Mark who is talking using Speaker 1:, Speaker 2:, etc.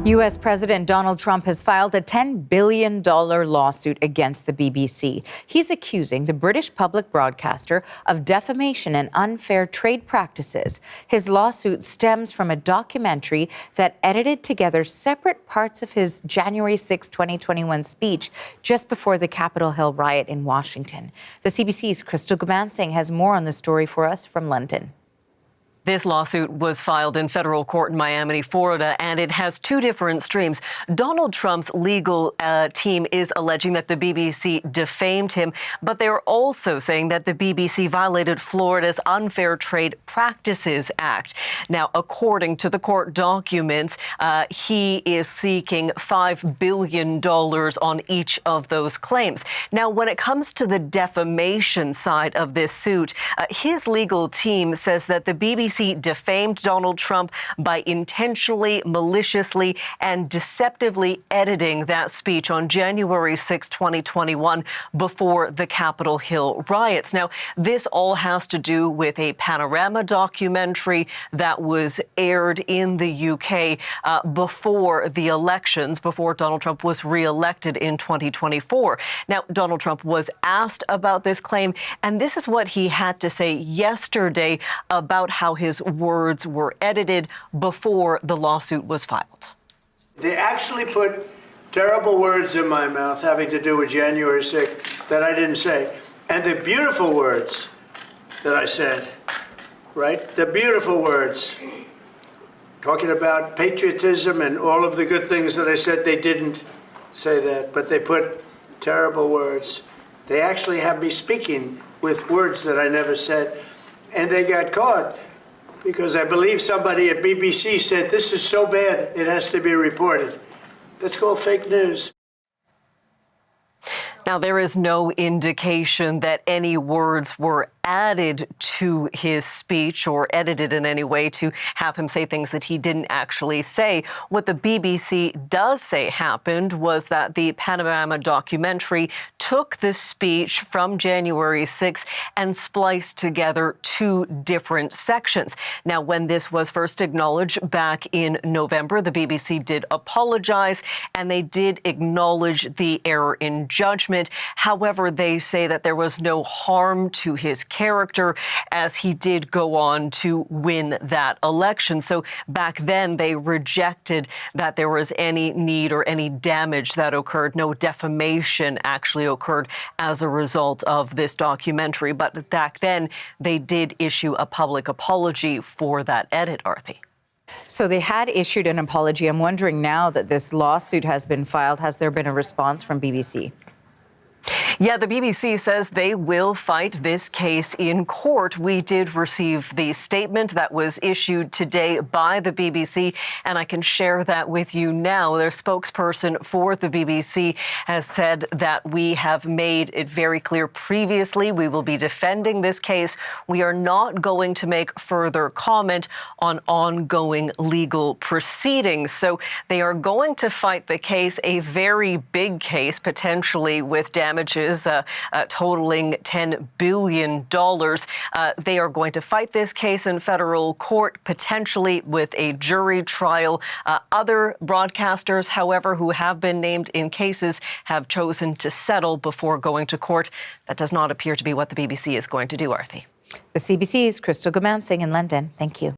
Speaker 1: U.S. President Donald Trump has filed a $10 billion lawsuit against the BBC. He's accusing the British public broadcaster of defamation and unfair trade practices. His lawsuit stems from a documentary that edited together separate parts of his January 6, 2021 speech just before the Capitol Hill riot in Washington. The CBC's Crystal Gumansing has more on the story for us from London.
Speaker 2: This lawsuit was filed in federal court in Miami, Florida, and it has two different streams. Donald Trump's legal team is alleging that the BBC defamed him, but they're also saying that the BBC violated Florida's Unfair Trade Practices Act. Now, according to the court documents, he is seeking $5 billion on each of those claims. Now, when it comes to the defamation side of this suit, his legal team says that the BBC defamed Donald Trump by intentionally, maliciously, and deceptively editing that speech on January 6, 2021, before the Capitol Hill riots. Now, this all has to do with a Panorama documentary that was aired in the UK before the elections, before Donald Trump was re-elected in 2024. Now, Donald Trump was asked about this claim, and this is what he had to say yesterday about how his words were edited before the lawsuit was filed.
Speaker 3: They actually put terrible words in my mouth having to do with January 6th that I didn't say. And the beautiful words that I said, right? The beautiful words, talking about patriotism and all of the good things that I said, they didn't say that, but they put terrible words. They actually have me speaking with words that I never said, and they got caught because I believe somebody at BBC said, this is so bad, it has to be reported. That's called fake news.
Speaker 2: Now, there is no indication that any words were added to his speech or edited in any way to have him say things that he didn't actually say. What the BBC does say happened was that the Panorama documentary took the speech from January 6th and spliced together two different sections. Now, when this was first acknowledged back in November, the BBC did apologize and they did acknowledge the error in judgment. However, they say that there was no harm to his character as he did go on to win that election. So back then they rejected that there was any need or any damage that occurred. No defamation actually occurred as a result of this documentary. But back then they did issue a public apology for that edit, Arthi.
Speaker 1: So they had issued an apology. I'm wondering now that this lawsuit has been filed, has there been a response from BBC?
Speaker 2: Yeah, the BBC says they will fight this case in court. We did receive the statement that was issued today by the BBC, and I can share that with you now. Their spokesperson for the BBC has said that we have made it very clear previously we will be defending this case. We are not going to make further comment on ongoing legal proceedings. So they are going to fight the case, a very big case, potentially with damages totaling $10 billion. They are going to fight this case in federal court, potentially with a jury trial. Other broadcasters, however, who have been named in cases have chosen to settle before going to court. That does not appear to be what the BBC is going to do, Arthi.
Speaker 1: The CBC's Crystal Gumansing in London. Thank you.